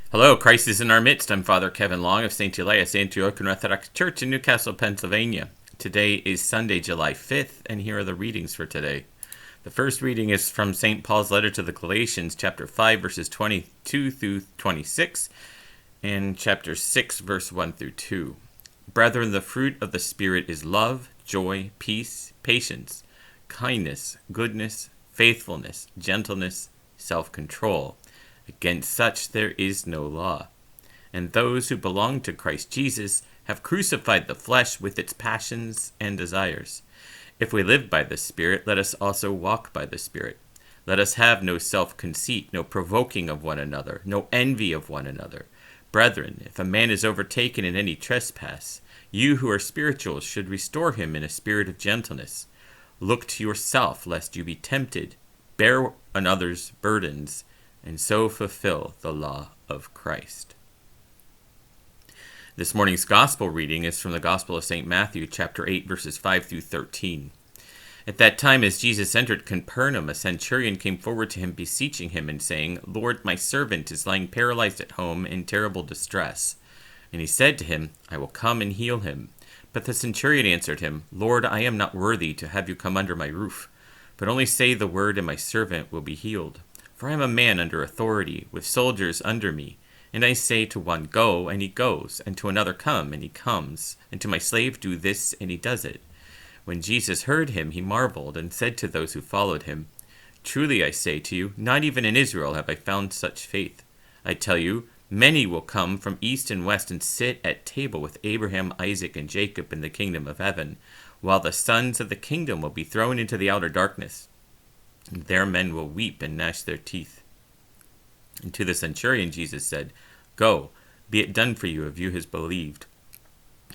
Hello, Christ is in our midst. I'm Father Kevin Long of St. Elias Antiochian Orthodox Church in Newcastle, Pennsylvania. Today is Sunday, July 5th, and here are the readings for today. The first reading is from St. Paul's letter to the Galatians, chapter 5, verses 22 through 26, and chapter 6, verse 1 through 2. Brethren, the fruit of the Spirit is love, joy, peace, patience, kindness, goodness, faithfulness, gentleness, self-control. Against such there is no law. And those who belong to Christ Jesus have crucified the flesh with its passions and desires. If we live by the Spirit, let us also walk by the Spirit. Let us have no self-conceit, no provoking of one another, no envy of one another. Brethren, if a man is overtaken in any trespass, you who are spiritual should restore him in a spirit of gentleness. Look to yourself, lest you be tempted. Bear another's burdens, and so fulfill the law of Christ. This morning's gospel reading is from the Gospel of St. Matthew, chapter 8, verses 5 through 13. At that time, as Jesus entered Capernaum, a centurion came forward to him, beseeching him and saying, Lord, my servant is lying paralyzed at home in terrible distress. And he said to him, I will come and heal him. But the centurion answered him, Lord, I am not worthy to have you come under my roof, but only say the word, and my servant will be healed. For I am a man under authority, with soldiers under me. And I say to one, Go, and he goes, and to another, Come, and he comes, and to my slave, Do this, and he does it. When Jesus heard him, he marveled, and said to those who followed him, Truly I say to you, not even in Israel have I found such faith. I tell you, many will come from east and west and sit at table with Abraham, Isaac, and Jacob in the kingdom of heaven, while the sons of the kingdom will be thrown into the outer darkness. And there men will weep and gnash their teeth. And to the centurion Jesus said, Go, be it done for you as you have believed.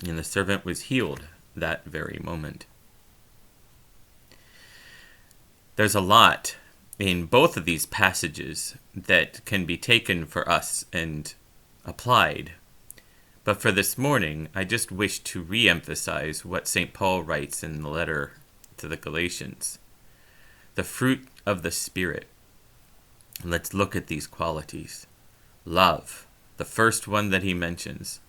And the servant was healed that very moment. There's a lot in both of these passages that can be taken for us and applied. But for this morning, I just wish to re-emphasize what St. Paul writes in the letter to the Galatians. The fruit of the Spirit. Let's look at these qualities. Love, the first one that he mentions.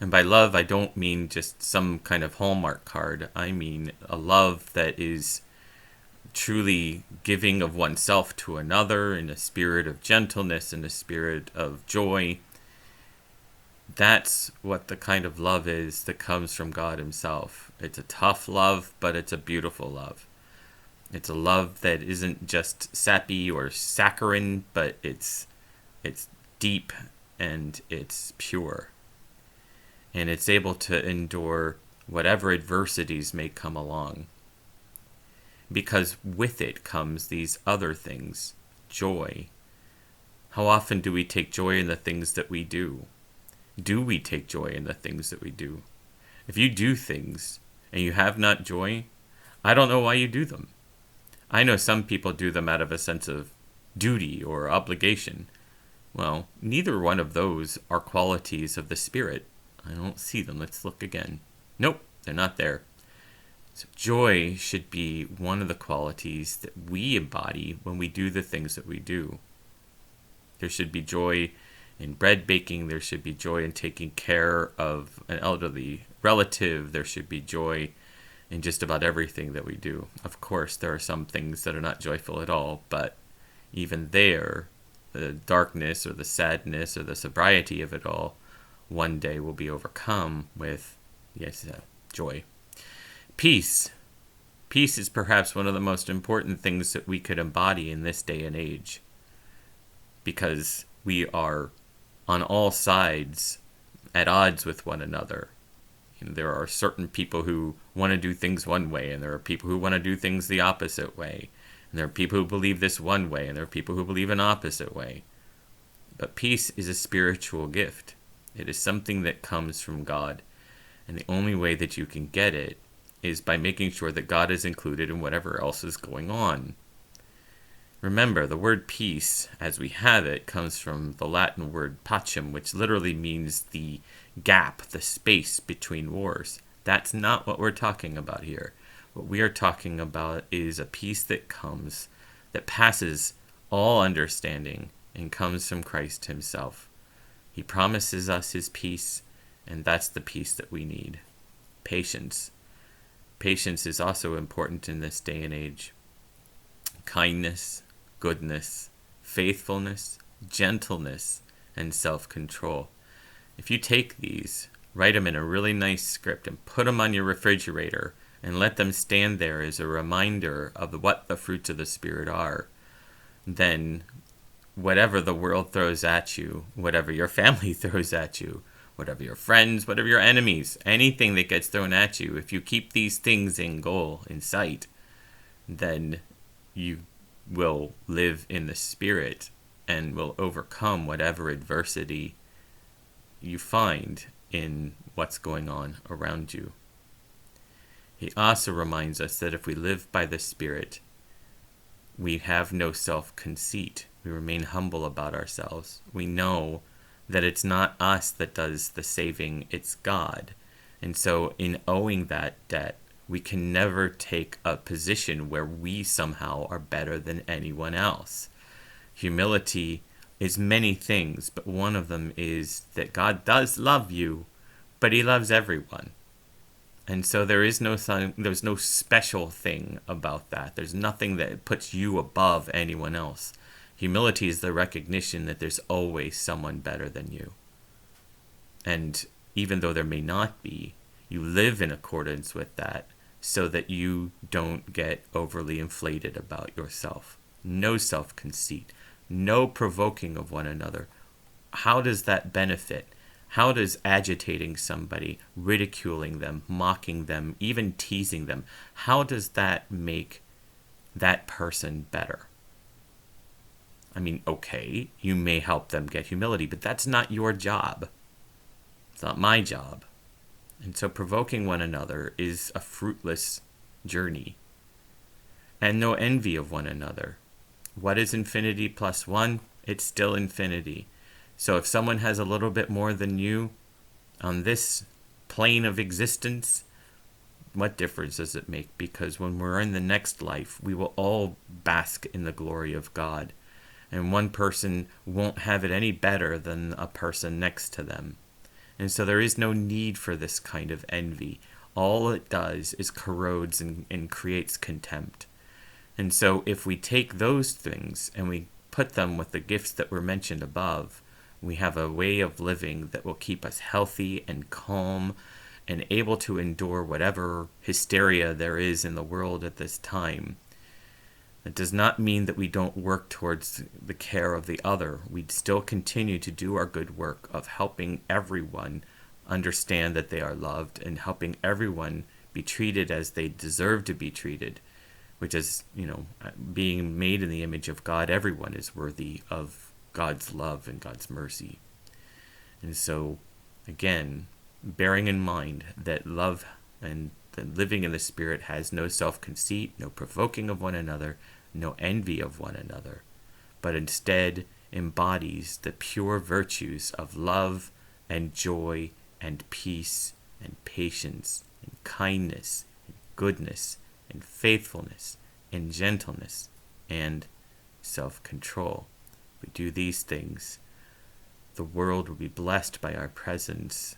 And by love, I don't mean just some kind of Hallmark card. I mean a love that is truly giving of oneself to another in a spirit of gentleness, in a spirit of joy. That's what the kind of love is that comes from God himself. It's a tough love, but it's a beautiful love. It's a love that isn't just sappy or saccharine, but it's deep and it's pure. And it's able to endure whatever adversities may come along. Because with it comes these other things, joy. How often do we take joy in the things that we do? Do we take joy in the things that we do? If you do things and you have not joy, I don't know why you do them. I know some people do them out of a sense of duty or obligation. Well, neither one of those are qualities of the Spirit. I don't see them. Let's look again. Nope, they're not there. So joy should be one of the qualities that we embody when we do the things that we do. There should be joy in bread baking. There should be joy in taking care of an elderly relative. There should be joy in just about everything that we do. Of course, there are some things that are not joyful at all, but even there, the darkness or the sadness or the sobriety of it all one day will be overcome with, joy. Peace. Peace is perhaps one of the most important things that we could embody in this day and age, because we are on all sides at odds with one another. There are certain people who want to do things one way, and there are people who want to do things the opposite way. And there are people who believe this one way, and there are people who believe an opposite way. But peace is a spiritual gift. It is something that comes from God. And the only way that you can get it is by making sure that God is included in whatever else is going on. Remember, the word peace, as we have it, comes from the Latin word pacem, which literally means the gap, the space between wars. That's not what we're talking about here. What we are talking about is a peace that comes, that passes all understanding and comes from Christ himself. He promises us his peace, and that's the peace that we need. Patience. Patience is also important in this day and age. Kindness, goodness, faithfulness, gentleness, and self-control. If you take these, write them in a really nice script and put them on your refrigerator and let them stand there as a reminder of what the fruits of the Spirit are, then whatever the world throws at you, whatever your family throws at you, whatever your friends, whatever your enemies, anything that gets thrown at you, if you keep these things in sight, then you will live in the Spirit and will overcome whatever adversity you find in what's going on around you. He also reminds us that if we live by the Spirit, we have no self-conceit. We remain humble about ourselves. We know that it's not us that does the saving, it's God. And so in owing that debt, we can never take a position where we somehow are better than anyone else. Humility is many things, but one of them is that God does love you, but he loves everyone. And so there's no special thing about that. There's nothing that puts you above anyone else. Humility is the recognition that there's always someone better than you. And even though there may not be, you live in accordance with that so that you don't get overly inflated about yourself. No self-conceit, no provoking of one another. How does that benefit? How does agitating somebody, ridiculing them, mocking them, even teasing them, how does that make that person better? I mean, okay, you may help them get humility, but that's not your job. It's not my job. And so provoking one another is a fruitless journey. And no envy of one another. What is infinity plus 1? It's still infinity. So if someone has a little bit more than you on this plane of existence, what difference does it make? Because when we're in the next life, we will all bask in the glory of God. And one person won't have it any better than a person next to them. And so there is no need for this kind of envy. All it does is corrodes and creates contempt. And so if we take those things and we put them with the gifts that were mentioned above, we have a way of living that will keep us healthy and calm and able to endure whatever hysteria there is in the world at this time. It does not mean that we don't work towards the care of the other. We still continue to do our good work of helping everyone understand that they are loved and helping everyone be treated as they deserve to be treated, which is, being made in the image of God, everyone is worthy of God's love and God's mercy. And so, again, bearing in mind that love and the living in the Spirit has no self-conceit, no provoking of one another, no envy of one another, but instead embodies the pure virtues of love and joy and peace and patience and kindness and goodness and faithfulness and gentleness and self-control. If we do these things, the world will be blessed by our presence,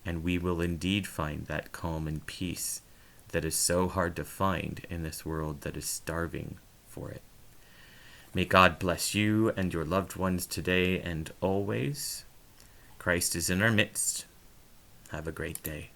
and we will indeed find that calm and peace that is so hard to find in this world that is starving for it. May God bless you and your loved ones today and always. Christ is in our midst. Have a great day.